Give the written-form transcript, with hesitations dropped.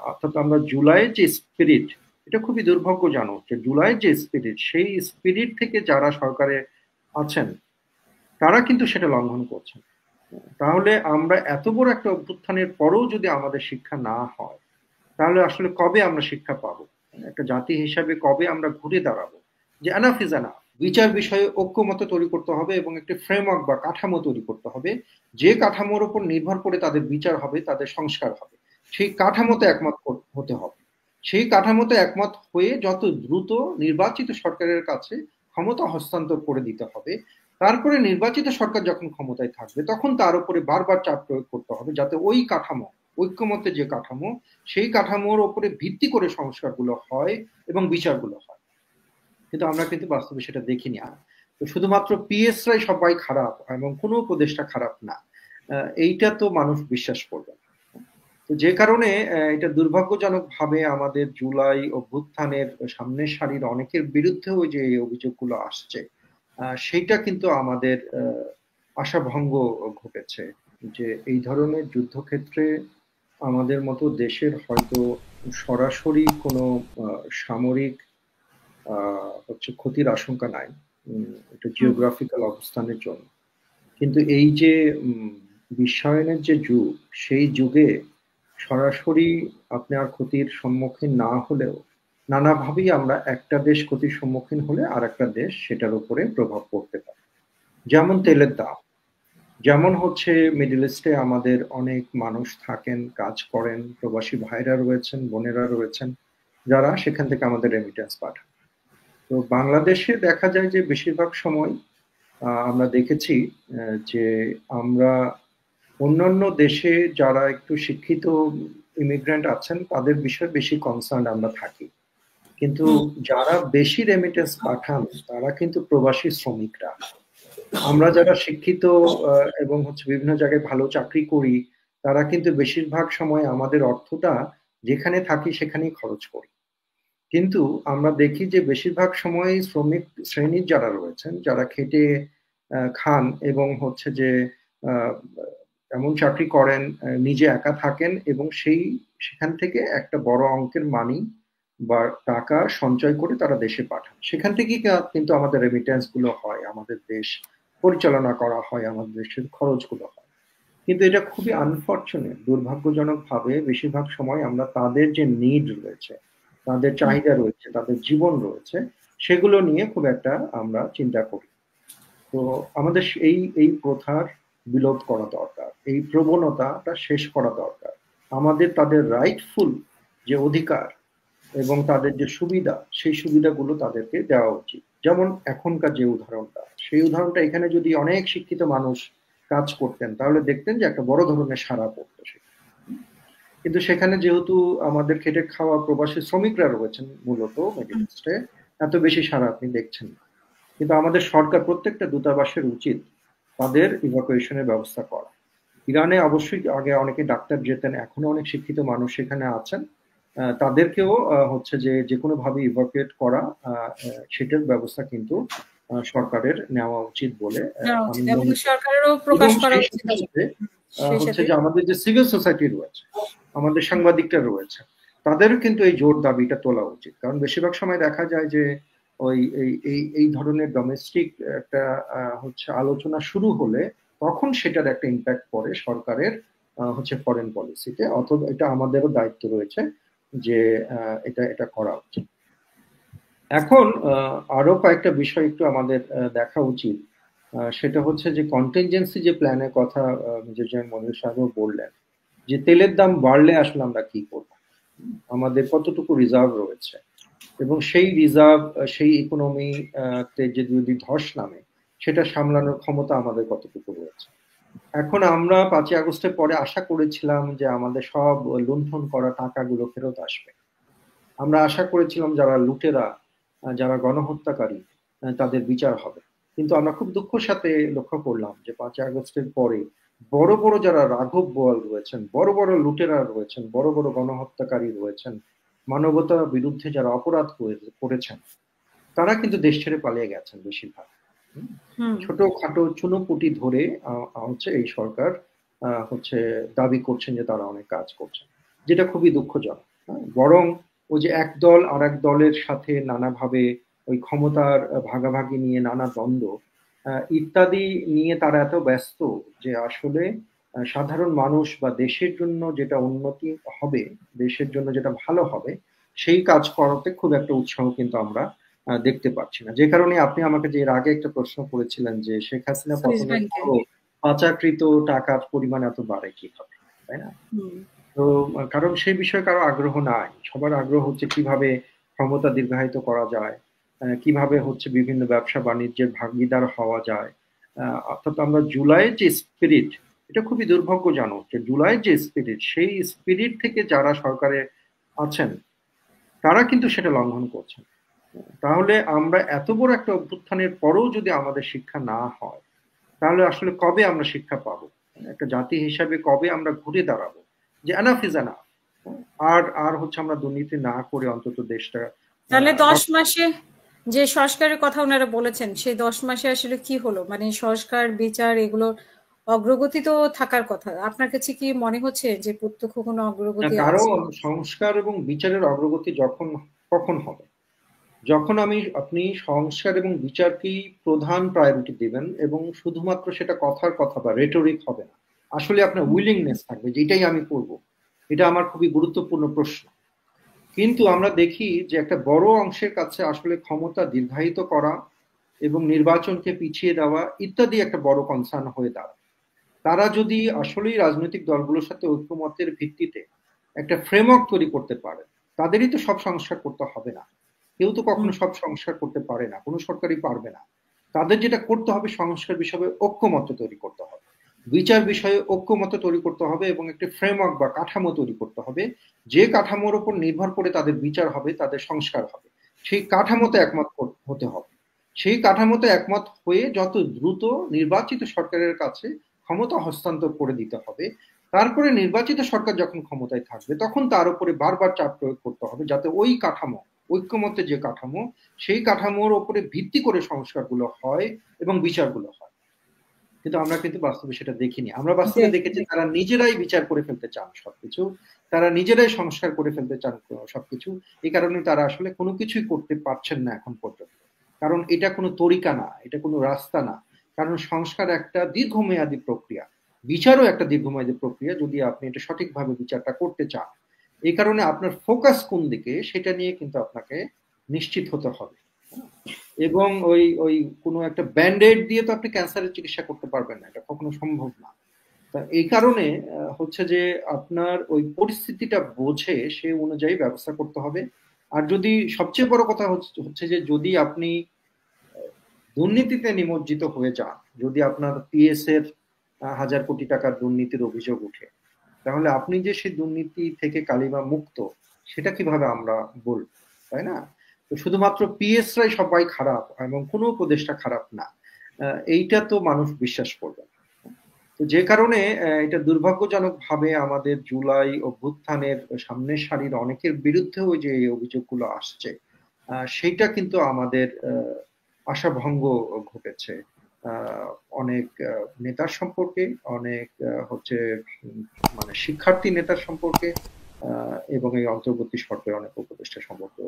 অর্থাৎ আমরা জুলাইয়ের যে স্পিরিট, এটা খুবই দুর্ভাগ্যজনক যে জুলাইয়ের যে স্পিরিট, সেই স্পিরিট থেকে যারা সরকারে আছেন তারা কিন্তু সেটা লঙ্ঘন করছেন। তাহলে আমরা এত বড় একটা অভ্যুত্থানের পরেও যদি আমাদের শিক্ষা না হয়, তাহলে আসলে কবে আমরা শিক্ষা পাবো? একটা জাতি হিসাবে কবে আমরা ঘুরে দাঁড়াবো যে এনাফ ইজ এনাফ? বিচার বিষয়ে ঐক্যমত তৈরি করতে হবে এবং একটি ফ্রেমওয়ার্ক বা কাঠামো তৈরি করতে হবে, যে কাঠামোর উপর নির্ভর করে তাদের বিচার হবে, তাদের সংস্কার হবে। সেই কাঠামোতে একমত হতে হবে। সেই কাঠামোতে একমত হয়ে যত দ্রুত নির্বাচিত সরকারের কাছে ক্ষমতা হস্তান্তর করে দিতে হবে। তারপরে নির্বাচিত সরকার যখন ক্ষমতায় থাকবে তখন তার উপরে বারবার চাপ প্রয়োগ করতে হবে যাতে ওই কাঠামো, ঐক্যমতের যে কাঠামো, সেই কাঠামোর উপরে ভিত্তি করে সংস্কারগুলো হয় এবং বিচারগুলো হয়। কিন্তু আমরা কিন্তু বাস্তবে সেটা দেখিনি। আর তো শুধুমাত্র পিএসরাই সবাই খারাপ এবং কোনো উপদেষ্টা খারাপ না, এইটা তো মানুষ বিশ্বাস করবে না। তো যে কারণে এটা দুর্ভাগ্যজনক ভাবে আমাদের জুলাই অভ্যুত্থানের সামনের সারির অনেকের বিরুদ্ধেও যে এই অভিযোগগুলো আসছে, সেইটা কিন্তু আমাদের আশাভঙ্গ ঘটেছে যে এই ধরনের যুদ্ধক্ষেত্রে আমাদের মতো দেশের হয়তো সরাসরি কোনো সামরিক হচ্ছে ক্ষতির আশঙ্কা নাই, এটা জিওগ্রাফিক্যাল অবস্থানের জন্য। কিন্তু এই যে বিশ্বায়নের যে যুগ, সেই যুগে সরাসরি আপনার ক্ষতির সম্মুখীন না হলেও নানাভাবেই আমরা একটা দেশ ক্ষতির সম্মুখীন হলে আর একটা দেশ সেটার উপরে প্রভাব পড়তে পারে। যেমন তেলের দাম, যেমন হচ্ছে মিডল ইস্টে আমাদের অনেক মানুষ থাকেন, কাজ করেন, প্রবাসী ভাইরা রয়েছেন, বোনেরা রয়েছেন, যারা সেখান থেকে আমাদের রেমিটেন্স পাঠান। তো বাংলাদেশে দেখা যায় যে বেশিরভাগ সময় আমরা দেখেছি যে আমরা অন্যান্য দেশে যারা একটু শিক্ষিত ইমিগ্রেন্ট আছেন তাদের বিষয়ে বেশি কনসার্ন আমরা থাকি, কিন্তু যারা বেশি রেমিটেন্স পাঠান তারা কিন্তু প্রবাসী শ্রমিকরা। আমরা যারা শিক্ষিত এবং হচ্ছে বিভিন্ন জায়গায় ভালো চাকরি করি, তারা কিন্তু বেশিরভাগ সময় আমাদের অর্থটা যেখানে থাকি সেখানেই খরচ করি। কিন্তু আমরা দেখি যে বেশিরভাগ সময় শ্রমিক শ্রেণীর যারা রয়েছেন, যারা খেটে খান এবং হচ্ছে যে আহ, এমন চাকরি করেন, নিজে একা থাকেন এবং সেখান থেকে একটা বড় অঙ্কের মানি বা টাকা সঞ্চয় করে তারা দেশে পাঠান, সেখান থেকেই কিন্তু আমাদের রেমিটেন্স গুলো হয়, আমাদের দেশ পরিচালনা করা হয়, আমাদের দেশের খরচগুলো হয়। কিন্তু এটা খুবই আনফরচুনেট, দুর্ভাগ্যজনক ভাবে বেশিরভাগ সময় আমরা তাদের যে নিড রয়েছে, তাদের চাহিদা রয়েছে, তাদের জীবন রয়েছে, সেগুলো নিয়ে খুব একটা আমরা চিন্তা করি। তো আমাদের এই এই প্রথার বিলোপ করা দরকার, এই প্রবণতাটা শেষ করা দরকার। আমাদের তাদের রাইটফুল যে অধিকার এবং তাদের যে সুবিধা, সেই সুবিধাগুলো তাদেরকে দেওয়া উচিত। যেমন এখনকার যে উদাহরণটা, সেই উদাহরণটা এখানে যদি অনেক শিক্ষিত মানুষ কাজ করতেন তাহলে দেখতেন যে একটা বড় ধরনের সাড়া পড়তো সেখানে। কিন্তু সেখানে যেহেতু আমাদের খেটে খাওয়া প্রবাসী শ্রমিকরা রয়েছেন মূলত মিডল ইস্টে, এত বেশি সাড়া আপনি দেখছেন না। কিন্তু আমাদের সরকার প্রত্যেকটা দূতাবাসের উচিত তাদের ইভাকুয়েশনের ব্যবস্থা করা। ইরানে অবশ্যই আগে অনেকে ডাক্তার যেতেন, এখনো অনেক শিক্ষিত মানুষ সেখানে আছেন, তাদেরকেও হচ্ছে যে যে কোনো ভাবে ইভাকুয়েট করা, সেটার ব্যবস্থা কিন্তু সরকারের নেওয়া উচিত বলে আমি এবং মনে করি। সরকারেরও এবং প্রকাশ করা সেই উচিত সাথে হচ্ছে যে আমাদের যে সিভিল সোসাইটি রয়েছে, আমাদের সাংবাদিকরা রয়েছে, তাদেরও কিন্তু এই জোর দাবিটা তোলা উচিত। কারণ বেশিরভাগ সময় দেখা যায় যে ওই এই এই এই ধরনের ডোমেস্টিক একটা হচ্ছে আলোচনা শুরু হলে তখন সেটার একটা ইম্প্যাক্ট পড়ে সরকারের হচ্ছে ফরেন পলিসিতে। অথবা এটা আমাদেরও দায়িত্ব রয়েছে যে এটা এটা করা উচিত। এখন আরো কয়েকটা বিষয় একটু আমাদের দেখা উচিত। সেটা হচ্ছে যে কন্টিনজেন্সি যে প্ল্যানের কথা মেজর জেনারেল মনির সাহেবও বললেন, যে তেলের দাম বাড়লে আসলে আমরা কি করব, আমাদের কতটুকু রিজার্ভ রয়েছে এবং সেই রিজার্ভ, সেই ইকোনমি তে যদি ধস নামে সেটা সামলানোর ক্ষমতা আমাদের কতটুকু রয়েছে। এখন আমরা 5ই আগস্টের পরে আশা করেছিলাম যে আমাদের সব লুণ্ঠন করা টাকাগুলো ফেরত আসবে। আমরা আশা করেছিলাম যারা লুটেরা, যারা গণহত্যাকারী, তাদের বিচার হবে। কিন্তু আমরা খুব দুঃখের সাথে লক্ষ্য করলাম যে 5ই আগস্টের পরে বড় বড় যারা রাঘব বোয়াল রয়েছেন, বড় বড় লুটেরা রয়েছেন, বড় বড় গণহত্যাকারী রয়েছেন, মানবতার বিরুদ্ধে যারা অপরাধ করেছেন, তারা কিন্তু দেশ ছেড়ে পালিয়ে গেছেন বেশিরভাগ। ছোটখাটো চুনোপুটি ধরে হচ্ছে এই সরকার হচ্ছে দাবি করছেন যে তারা অনেক কাজ করছেন, যেটা খুবই দুঃখজনক। বরং ওই যে একদল আর এক দলের সাথে নানাভাবে ওই ক্ষমতার ভাগাভাগি নিয়ে নানা দ্বন্দ্ব ইত্যাদি নিয়ে তারা এত ব্যস্ত যে আসলে সাধারণ মানুষ বা দেশের জন্য যেটা উন্নতি হবে, দেশের জন্য যেটা ভালো হবে সেই কাজ করাতে খুব একটা উৎসাহ কিন্তু আমরা দেখতে পাচ্ছি না। যে কারণে আপনি আমাকে যে এর আগে একটা প্রশ্ন করেছিলেন যে শেখ হাসিনা সুইস পতনের ব্যাংকে। পরও পাচারকৃত টাকার পরিমাণ এত বাড়ে কিভাবে, তাই না? হুম। তো কারণ সেই বিষয়ে কারো আগ্রহ নাই, সবার আগ্রহ হচ্ছে কিভাবে ক্ষমতা দীর্ঘায়িত করা যায়, কিভাবে হচ্ছে বিভিন্ন ব্যবসা বাণিজ্যের ভাগিদার হওয়া যায়। অর্থাৎ আমরা জুলাইয়ের যে স্পিরিট, এটা খুবই দুর্ভাগ্যজনক যে জুলাইয়ের যে স্পিরিট সেই স্পিরিট থেকে যারা সরকারে আছেন তারা কিন্তু সেটা লঙ্ঘন করছেন। তাহলে আমরা এত বড় একটা অভ্যুত্থানের পরেও যদি আমাদের শিক্ষা না হয়, তাহলে আসলে কবে আমরা শিক্ষা পাবো? একটা জাতি হিসাবে কবে আমরা ঘুরে দাঁড়াবো যে এনাফ ইজ এনাফ, আর আর হচ্ছে আমরা দুর্নীতি না করে অন্তত দেশটা তাহলে 10 মাসে যে সংস্কারের কথা ওনারা বলেছেন, সেই 10 মাসে আসলে কি হলো? মানে সংস্কার, বিচার এগুলো অগ্রগতি তো থাকার কথা। আপনার কাছে কি মনে হচ্ছে যে প্রত্যক্ষ কোনো অগ্রগতি কারো আছে? সংস্কার এবং বিচারের অগ্রগতি কখন হবে? যখন আপনি সংস্কার এবং বিচারকেই প্রধান প্রায়োরিটি দিবেন এবং শুধুমাত্র সেটা কথার কথা বা রেটরিক হবে না, আসলে আপনার উইলিংনেস থাকবে যে এটাই আমি করব। এটা আমার খুবই গুরুত্বপূর্ণ প্রশ্ন। কিন্তু আমরা দেখি যে একটা বড় অংশের কাছে আসলে ক্ষমতা দীর্ঘায়িত করা এবং নির্বাচনকে পিছিয়ে দেওয়া ইত্যাদি একটা বড় কনসার্ন হয়ে দাঁড়ায়। তারা যদি আসলেই রাজনৈতিক দলগুলোর সাথে ঐক্যমতের ভিত্তিতে একটা ফ্রেমওয়ার্ক তৈরি করতে পারে, তাদেরই তো সব সংস্কার করতে হবে না। কেউ তো কখনো সব সংস্কার করতে পারে না, কোনো সরকারই পারবে না। তাদের যেটা করতে হবে সংস্কার বিষয়ে ঐক্যমত্য তৈরি করতে হবে, বিচার বিষয়ে ঐক্যমত্য তৈরি করতে হবে এবং একটি ফ্রেমওয়ার্ক বা কাঠামো তৈরি করতে হবে, যে কাঠামোর উপর নির্ভর করে তাদের বিচার হবে, তাদের সংস্কার হবে। সেই কাঠামোতে একমত হতে হবে। সেই কাঠামোতে একমত হয়ে যত দ্রুত নির্বাচিত সরকারের কাছে ক্ষমতা হস্তান্তর করে দিতে হবে। তারপরে নির্বাচিত সরকার যখন ক্ষমতায় থাকবে তখন তার উপরে বারবার চাপ প্রয়োগ করতে হবে যাতে ওই কাঠামো, ঐক্যমত্যের যে কাঠামো, সেই কাঠামোর উপরে ভিত্তি করে সংস্কারগুলো হয় এবং বিচারগুলো হয়। কিন্তু আমরা কিন্তু বাস্তবে সেটা দেখিনি। আমরা বাস্তবে দেখেছি তারা নিজেরাই বিচার করে ফেলতে চান সবকিছু, তারা নিজেরাই সংস্কার করে ফেলতে চান সবকিছু। এই কারণে তারা আসলে কোনো কিছুই করতে পারছেন না এখন পর্যন্ত। কারণ এটা কোনো তরিকা না, এটা কোনো রাস্তা না। কারণ সংস্কার একটা দীর্ঘমেয়াদী প্রক্রিয়া, বিচারও একটা দীর্ঘমেয়াদী প্রক্রিয়া যদি আপনি এটা সঠিকভাবে বিচারটা করতে চান। এই কারণে আপনার ফোকাস কোন দিকে সেটা নিয়ে কিন্তু আপনাকে নিশ্চিত হতে হবে। এবং ওই ওই কোনো একটা ব্যান্ডেড দিয়ে তো আপনি ক্যান্সারের চিকিৎসা করতে পারবেন না, এটা কখনো সম্ভব না। তা এই কারণে হচ্ছে যে আপনার ওই পরিস্থিতিটা বোঝে সে অনুযায়ী ব্যবস্থা করতে হবে। আর যদি সবচেয়ে বড় কথা হচ্ছে যে যদি আপনি দুর্নীতিতে নিমজ্জিত হয়ে যান, যদি আপনার পিএস এর হাজার কোটি টাকার দুর্নীতির অভিযোগ উঠে, তাহলে আপনি যে সেই দুর্নীতি থেকে কালিমা মুক্ত সেটা কিভাবে আমরা বলবো, তাই না? তো শুধুমাত্র পিএস রাই সবাই খারাপ এবং কোনো উপদেষ্টা খারাপ না, এইটা তো মানুষ বিশ্বাস করবে না। তো যে কারণে এটা দুর্ভাগ্যজনক ভাবে আমাদের জুলাই অভ্যুত্থানের সামনের সারির অনেকের বিরুদ্ধেও যে এই অভিযোগগুলো আসছে, সেইটা কিন্তু আমাদের আশাভঙ্গ ঘটেছে। অনেক নেতার সম্পর্কে, অনেক হচ্ছে মানে শিক্ষার্থী নেতার সম্পর্কে, এবং এই অন্তর্বর্তী সরকারের অনেক উপদেষ্টা সম্পর্কে